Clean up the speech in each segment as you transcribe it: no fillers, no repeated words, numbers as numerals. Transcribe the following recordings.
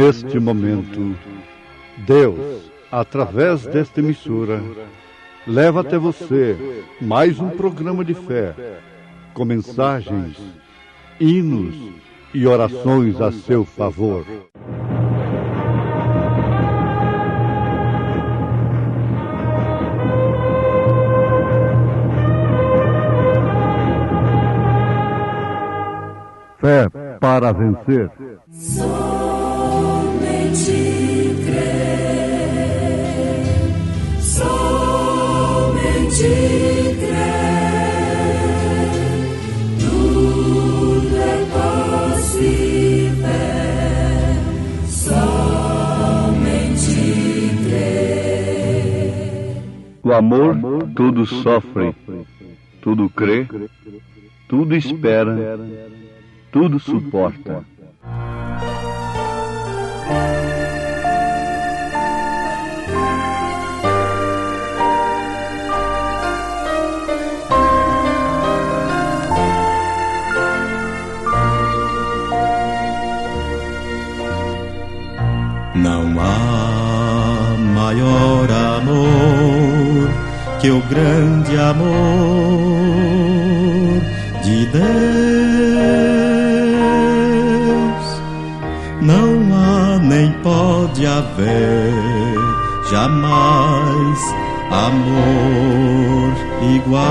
neste momento, Deus, através desta emissora, leva até você mais um programa de fé, com mensagens, hinos e orações a seu favor. Fé para vencer. Somente crer, somente crer, tudo é possível, somente crer. O amor tudo sofre, tudo crê, tudo espera, tudo suporta. Não há maior amor que o grande amor de Deus. Não há nem pode haver jamais amor igual.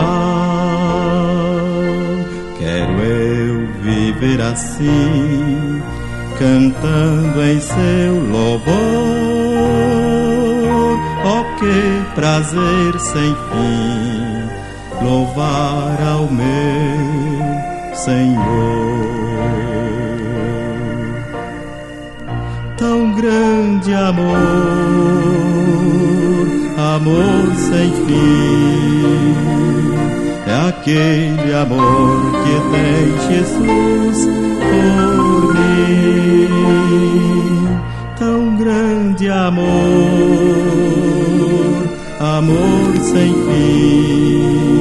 Quero eu viver assim, cantando em seu louvor. Oh, que prazer sem fim, louvar ao meu Senhor. Tão grande amor, amor sem fim, é aquele amor que tem Jesus por mim. Tão grande amor, amor sem fim,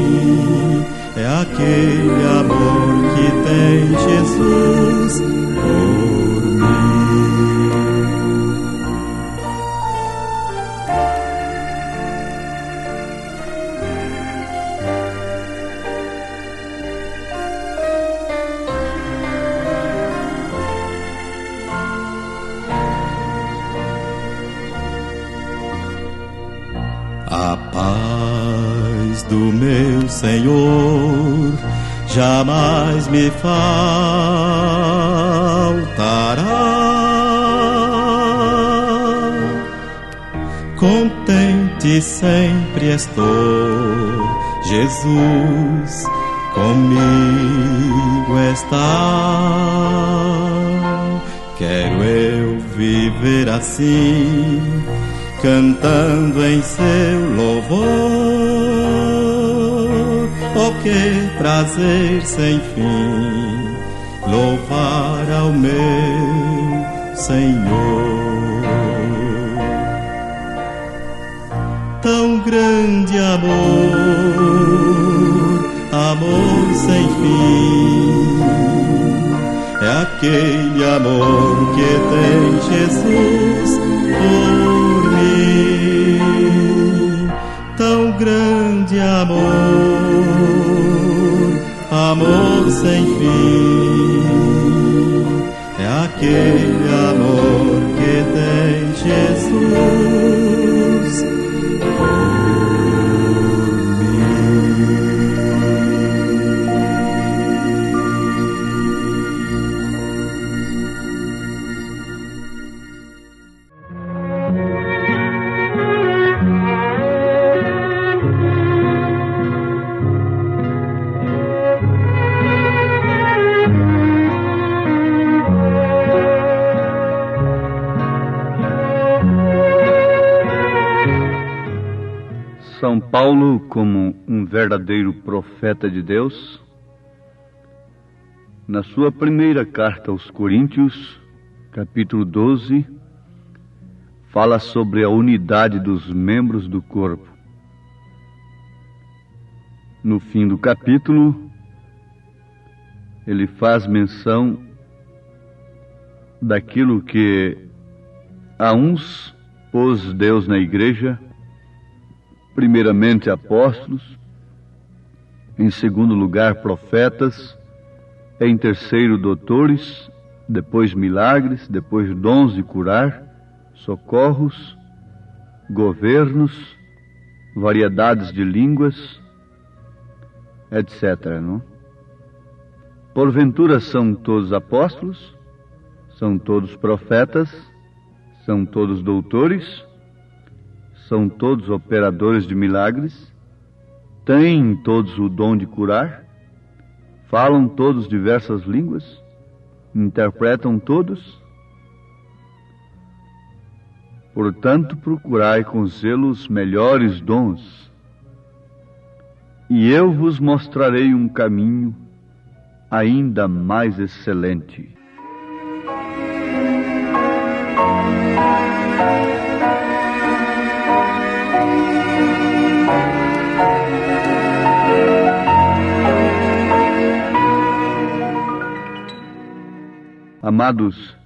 é aquele amor que tem Jesus por mim. A paz do meu Senhor jamais me faltará. Contente sempre estou, Jesus comigo está. Quero eu viver assim, cantando em seu louvor. Oh, que prazer sem fim, louvar ao meu Senhor. Tão grande amor, amor sem fim, é aquele amor que tem Jesus por mim. Tão grande amor, amor sem fim, é aquele amor que tem Jesus por mim. São Paulo, como um verdadeiro profeta de Deus, na sua primeira carta aos Coríntios, capítulo 12, fala sobre a unidade dos membros do corpo. No fim do capítulo, ele faz menção daquilo que A uns pôs Deus na igreja, primeiramente apóstolos, em segundo lugar profetas, em terceiro doutores, depois milagres, depois dons de curar, socorros, governos, variedades de línguas, etc. Não? Porventura são todos apóstolos, são todos profetas, são todos doutores, são todos operadores de milagres, têm todos o dom de curar, falam todos diversas línguas, interpretam todos. Portanto, procurai com zelo os melhores dons, e eu vos mostrarei um caminho ainda mais excelente. Amados,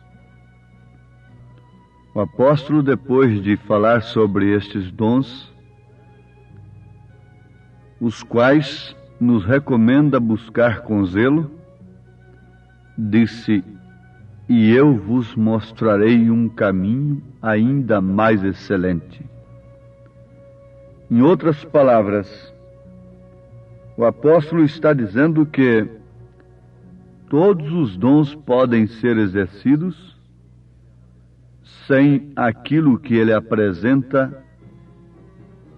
o apóstolo, depois de falar sobre estes dons, os quais nos recomenda buscar com zelo, disse: e eu vos mostrarei um caminho ainda mais excelente. Em outras palavras, o apóstolo está dizendo que todos os dons podem ser exercidos sem aquilo que ele apresenta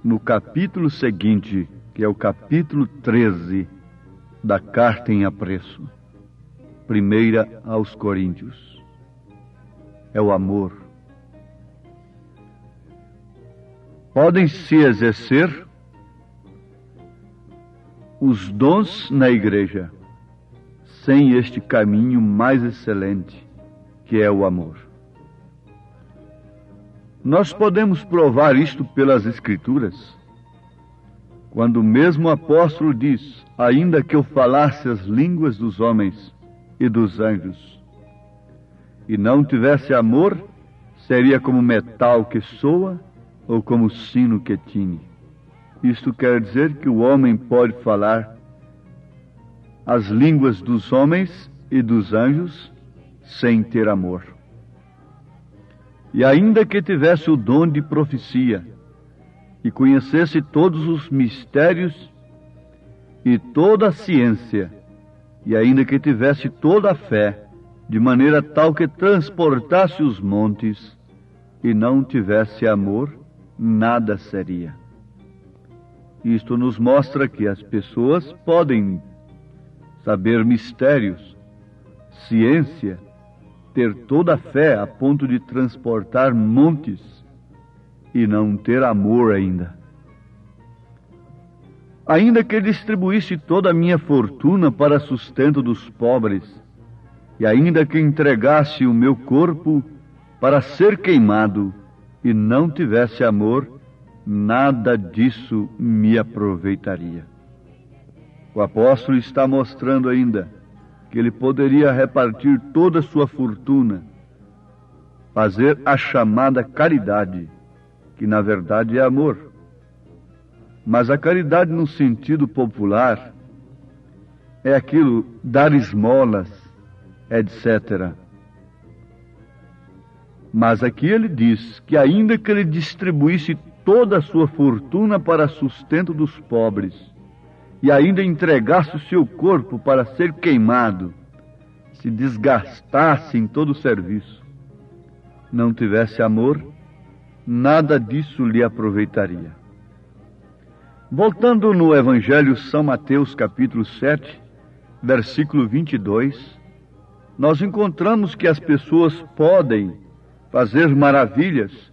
no capítulo seguinte, que é o capítulo 13 da carta em apreço, 1 aos Coríntios. É o amor. Podem se exercer os dons na igreja sem este caminho mais excelente, que é o amor. Nós podemos provar isto pelas Escrituras, quando o mesmo apóstolo diz: ainda que eu falasse as línguas dos homens e dos anjos, e não tivesse amor, seria como metal que soa ou como sino que tine. Isto quer dizer que o homem pode falar as línguas dos homens e dos anjos sem ter amor. E ainda que tivesse o dom de profecia e conhecesse todos os mistérios e toda a ciência, e ainda que tivesse toda a fé, de maneira tal que transportasse os montes, e não tivesse amor, nada seria. Isto nos mostra que as pessoas podem saber mistérios, ciência, ter toda a fé a ponto de transportar montes e não ter amor ainda. Ainda que distribuísse toda a minha fortuna para sustento dos pobres, e ainda que entregasse o meu corpo para ser queimado e não tivesse amor, nada disso me aproveitaria. O apóstolo está mostrando ainda que ele poderia repartir toda a sua fortuna, fazer a chamada caridade, que na verdade é amor. Mas a caridade no sentido popular é aquilo, dar esmolas, etc. Mas aqui ele diz que ainda que ele distribuísse toda a sua fortuna para sustento dos pobres, e ainda entregasse o seu corpo para ser queimado, se desgastasse em todo o serviço, não tivesse amor, nada disso lhe aproveitaria. Voltando no Evangelho São Mateus, capítulo 7, versículo 22, nós encontramos que as pessoas podem fazer maravilhas,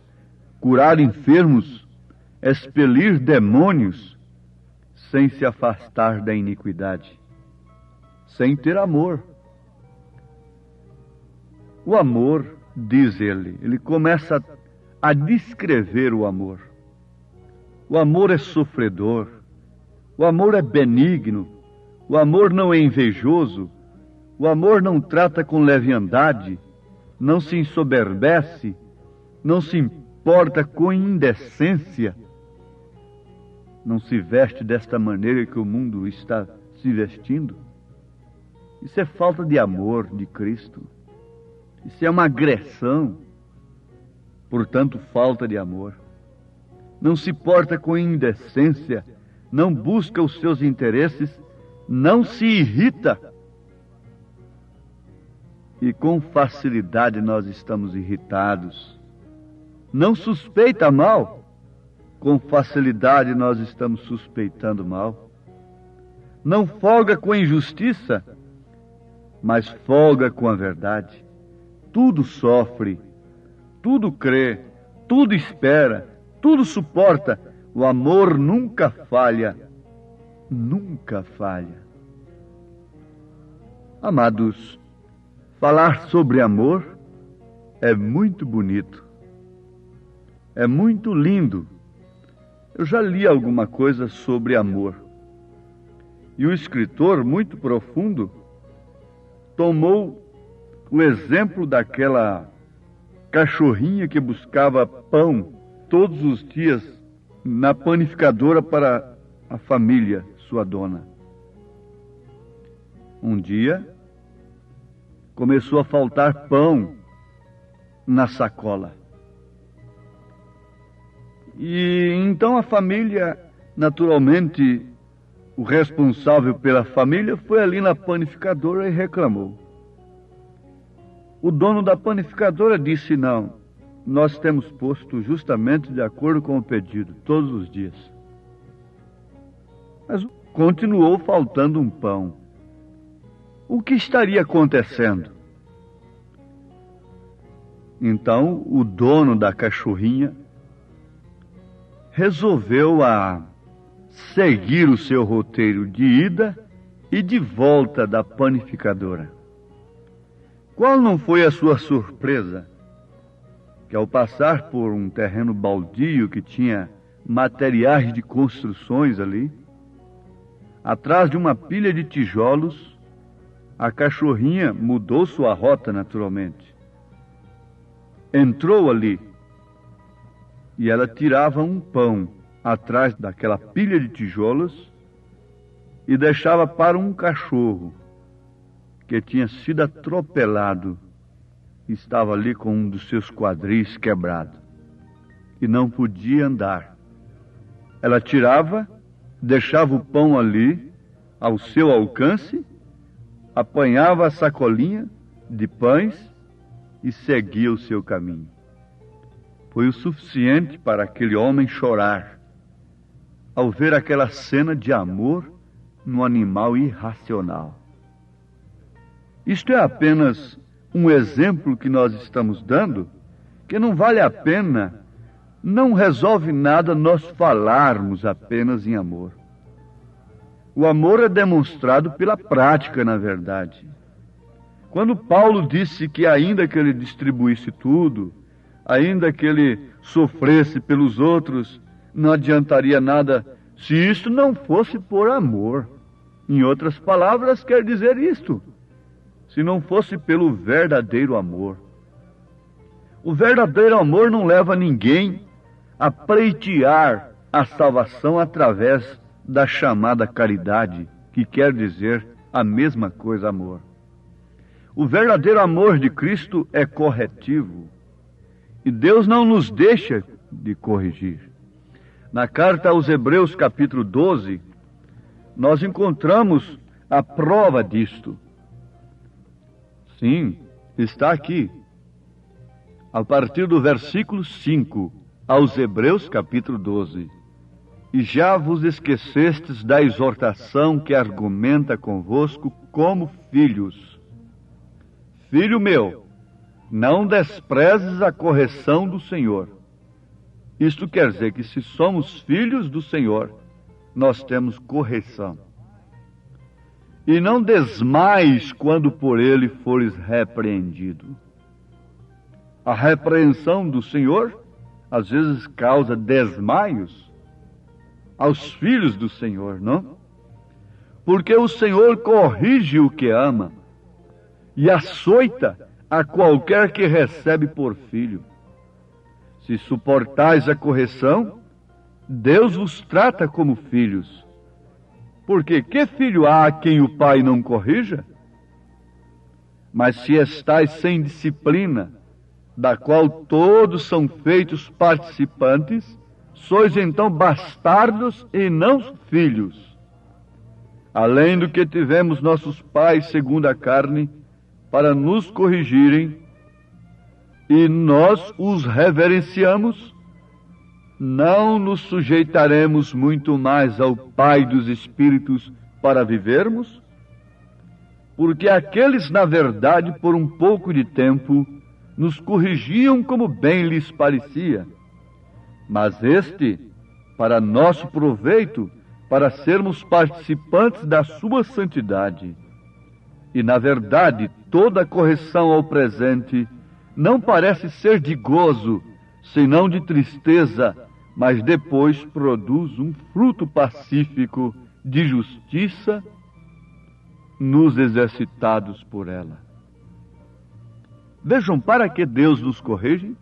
curar enfermos, expelir demônios, sem se afastar da iniquidade, sem ter amor. O amor, diz ele começa a descrever o amor. O amor é sofredor, o amor é benigno, o amor não é invejoso, o amor não trata com leviandade, não se ensoberbece, não se importa com indecência, não se veste desta maneira que o mundo está se vestindo. Isso é falta de amor de Cristo. Isso é uma agressão, portanto, falta de amor. Não se porta com indecência, não busca os seus interesses, não se irrita. E com facilidade nós estamos irritados. Não suspeita mal, com facilidade nós estamos suspeitando mal. Não folga com a injustiça, mas folga com a verdade. Tudo sofre, tudo crê, tudo espera, tudo suporta. O amor nunca falha, nunca falha. Amados, falar sobre amor é muito bonito, é muito lindo. Eu já li alguma coisa sobre amor. E o escritor, muito profundo, tomou o exemplo daquela cachorrinha que buscava pão todos os dias na panificadora para a família, sua dona. Um dia, começou a faltar pão na sacola. E então a família, naturalmente, o responsável pela família foi ali na panificadora e reclamou. O dono da panificadora disse: não, nós temos posto justamente de acordo com o pedido, todos os dias. Mas continuou faltando um pão. O que estaria acontecendo? Então, o dono da cachorrinha resolveu seguir o seu roteiro de ida e de volta da panificadora. Qual não foi a sua surpresa? Que ao passar por um terreno baldio que tinha materiais de construções ali, atrás de uma pilha de tijolos, a cachorrinha mudou sua rota naturalmente. Entrou ali e ela tirava um pão atrás daquela pilha de tijolos e deixava para um cachorro que tinha sido atropelado, estava ali com um dos seus quadris quebrado e não podia andar. Ela tirava, deixava o pão ali ao seu alcance, apanhava a sacolinha de pães e seguia o seu caminho. Foi o suficiente para aquele homem chorar ao ver aquela cena de amor no animal irracional. Isto é apenas um exemplo que nós estamos dando, que não vale a pena, não resolve nada nós falarmos apenas em amor. O amor é demonstrado pela prática, na verdade. Quando Paulo disse que ainda que ele distribuísse tudo, ainda que ele sofresse pelos outros, não adiantaria nada se isto não fosse por amor. Em outras palavras, quer dizer isto: se não fosse pelo verdadeiro amor. O verdadeiro amor não leva ninguém a pleitear a salvação através da chamada caridade, que quer dizer a mesma coisa, amor. O verdadeiro amor de Cristo é corretivo. E Deus não nos deixa de corrigir. Na carta aos Hebreus, capítulo 12, nós encontramos a prova disto. Sim, está aqui. A partir do versículo 5, aos Hebreus, capítulo 12. E já vos esquecestes da exortação que argumenta convosco como filhos. Filho meu, não desprezes a correção do Senhor. Isto quer dizer que se somos filhos do Senhor, nós temos correção. E não desmaies quando por ele fores repreendido. A repreensão do Senhor, às vezes, causa desmaios aos filhos do Senhor, não? Porque o Senhor corrige o que ama e açoita a qualquer que recebe por filho. Se suportais a correção, Deus vos trata como filhos. Porque que filho há a quem o pai não corrija? Mas se estais sem disciplina, da qual todos são feitos participantes, sois então bastardos e não filhos. Além do que tivemos nossos pais segundo a carne, para nos corrigirem, e nós os reverenciamos, não nos sujeitaremos muito mais ao Pai dos Espíritos para vivermos? Porque aqueles, na verdade, por um pouco de tempo, nos corrigiam como bem lhes parecia, mas este, para nosso proveito, para sermos participantes da sua santidade. E, na verdade, toda correção ao presente não parece ser de gozo, senão de tristeza, mas depois produz um fruto pacífico de justiça nos exercitados por ela. Vejam, para que Deus nos corrige?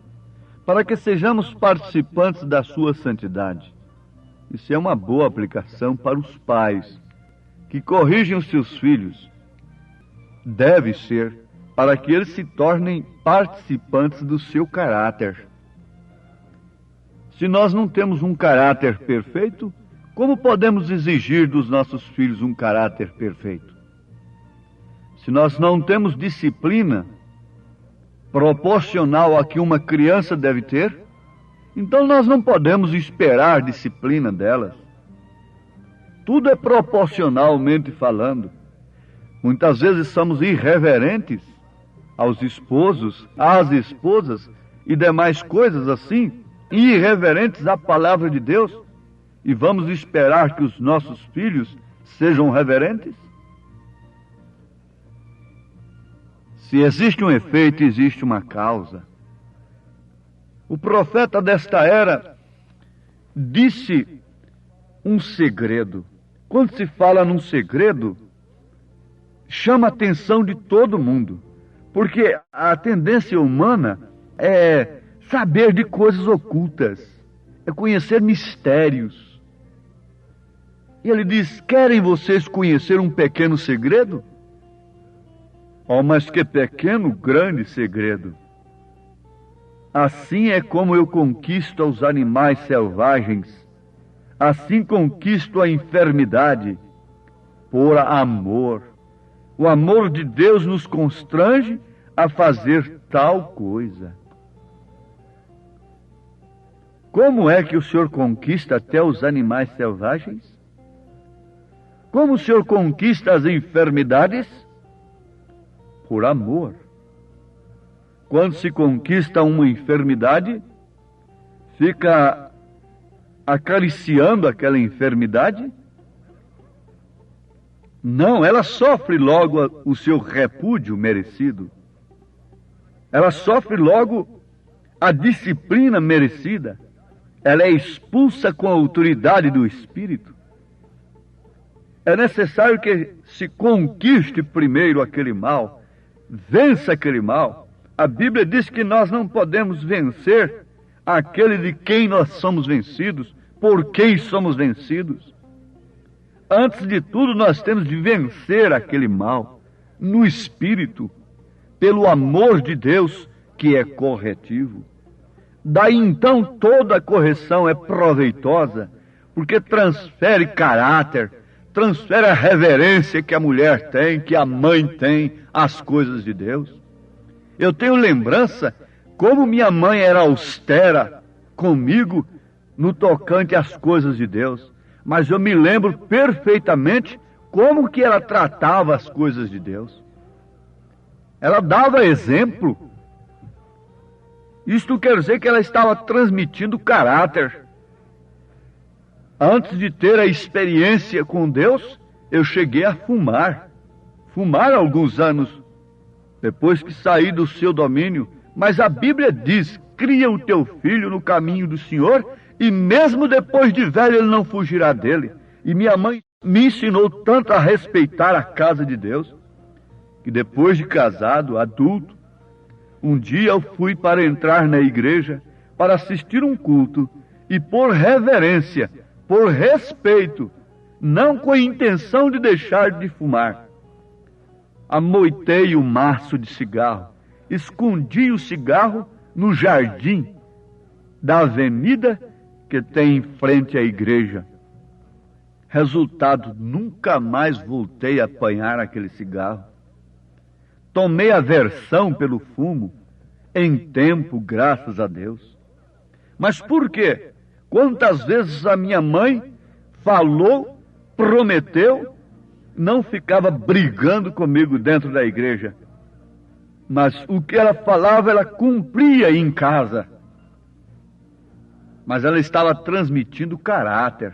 Para que sejamos participantes da sua santidade. Isso é uma boa aplicação para os pais que corrigem os seus filhos. Deve ser para que eles se tornem participantes do seu caráter. Se nós não temos um caráter perfeito, como podemos exigir dos nossos filhos um caráter perfeito? Se nós não temos disciplina proporcional a que uma criança deve ter, então nós não podemos esperar disciplina delas. Tudo é proporcionalmente falando. Muitas vezes somos irreverentes aos esposos, às esposas e demais coisas assim, irreverentes à palavra de Deus, e vamos esperar que os nossos filhos sejam reverentes? Se existe um efeito, existe uma causa. O profeta desta era disse um segredo. Quando se fala num segredo, chama a atenção de todo mundo, porque a tendência humana é saber de coisas ocultas, é conhecer mistérios. E ele diz: querem vocês conhecer um pequeno segredo? Oh, mas que pequeno, grande segredo! Assim é como eu conquisto os animais selvagens, assim conquisto a enfermidade, por amor. O amor de Deus nos constrange a fazer tal coisa. Como é que o Senhor conquista até os animais selvagens? Como o Senhor conquista as enfermidades? Por amor. Quando se conquista uma enfermidade, fica acariciando aquela enfermidade? Não, ela sofre logo o seu repúdio merecido. Ela sofre logo a disciplina merecida. Ela é expulsa com a autoridade do Espírito. É necessário que se conquiste primeiro aquele mal, vença aquele mal. A Bíblia diz que nós não podemos vencer aquele de quem nós somos vencidos, por quem somos vencidos. Antes de tudo, nós temos de vencer aquele mal no Espírito, pelo amor de Deus, que é corretivo. Daí então toda a correção é proveitosa, porque transfere caráter, transfere a reverência que a mulher tem, que a mãe tem às coisas de Deus. Eu tenho lembrança como minha mãe era austera comigo no tocante às coisas de Deus, mas eu me lembro perfeitamente como que ela tratava as coisas de Deus. Ela dava exemplo. Isto quer dizer que ela estava transmitindo caráter. Antes de ter a experiência com Deus, eu cheguei a fumar há alguns anos, depois que saí do seu domínio. Mas a Bíblia diz: cria o teu filho no caminho do Senhor, e mesmo depois de velho ele não fugirá dele. E minha mãe me ensinou tanto a respeitar a casa de Deus, que depois de casado, adulto, um dia eu fui para entrar na igreja, para assistir um culto e por reverência, por respeito, não com a intenção de deixar de fumar, amoitei o maço de cigarro, escondi o cigarro no jardim da avenida que tem em frente à igreja. Resultado, nunca mais voltei a apanhar aquele cigarro. Tomei aversão pelo fumo, em tempo, graças a Deus. Mas por quê? Quantas vezes a minha mãe falou, prometeu, não ficava brigando comigo dentro da igreja. Mas o que ela falava, ela cumpria em casa. Mas ela estava transmitindo caráter,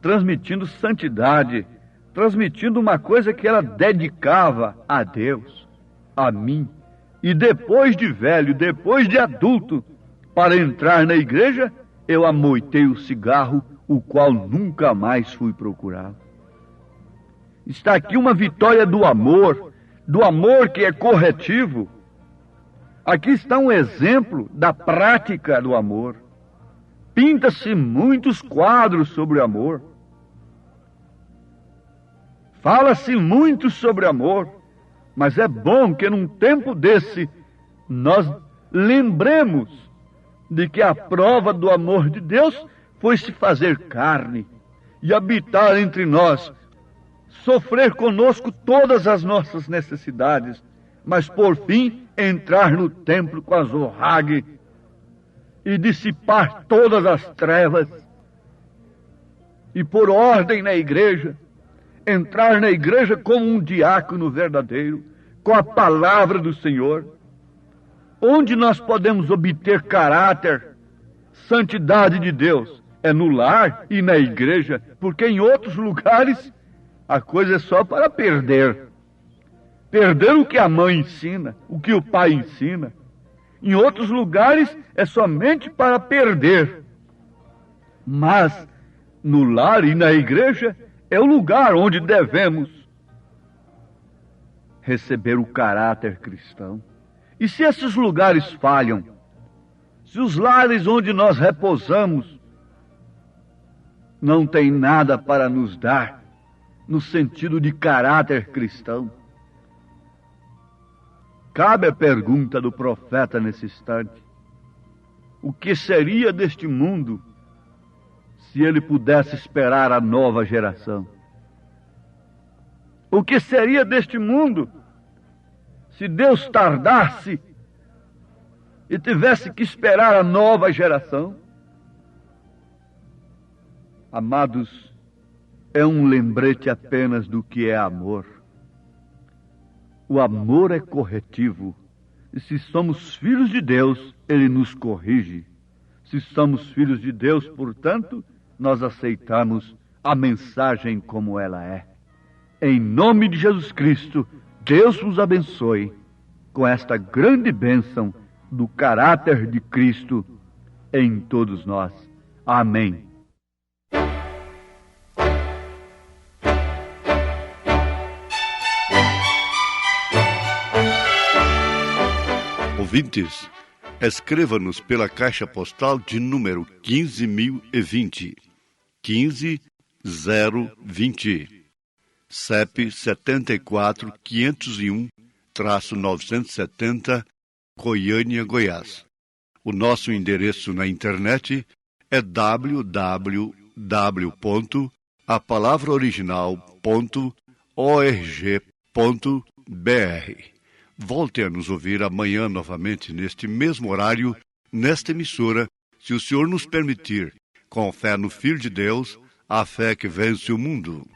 transmitindo santidade, transmitindo uma coisa que ela dedicava a Deus, a mim. E depois de velho, depois de adulto, para entrar na igreja, eu amoitei o cigarro, o qual nunca mais fui procurar. Está aqui uma vitória do amor que é corretivo. Aqui está um exemplo da prática do amor. Pinta-se muitos quadros sobre o amor. Fala-se muito sobre amor, mas é bom que num tempo desse nós lembremos de que a prova do amor de Deus foi se fazer carne e habitar entre nós, sofrer conosco todas as nossas necessidades, mas por fim entrar no templo com azorrague e dissipar todas as trevas, e por ordem na igreja, entrar na igreja como um diácono verdadeiro, com a palavra do Senhor. Onde nós podemos obter caráter, santidade de Deus? É no lar e na igreja, porque em outros lugares a coisa é só para perder. Perder o que a mãe ensina, o que o pai ensina. Em outros lugares é somente para perder. Mas no lar e na igreja é o lugar onde devemos receber o caráter cristão. E se esses lugares falham, se os lares onde nós repousamos não têm nada para nos dar no sentido de caráter cristão, cabe a pergunta do profeta nesse instante: o que seria deste mundo se ele pudesse esperar a nova geração? O que seria deste mundo se Deus tardasse e tivesse que esperar a nova geração? Amados, é um lembrete apenas do que é amor. O amor é corretivo. E se somos filhos de Deus, Ele nos corrige. Se somos filhos de Deus, portanto, nós aceitamos a mensagem como ela é. Em nome de Jesus Cristo, Deus nos abençoe com esta grande bênção do caráter de Cristo em todos nós. Amém. Ouvintes, escreva-nos pela caixa postal de número 15.020, 15020, CEP 74.501-970, Goiânia, Goiás. O nosso endereço na internet é www.apalavraoriginal.org.br. Volte a nos ouvir amanhã novamente, neste mesmo horário, nesta emissora, se o Senhor nos permitir, com fé no Filho de Deus, a fé que vence o mundo.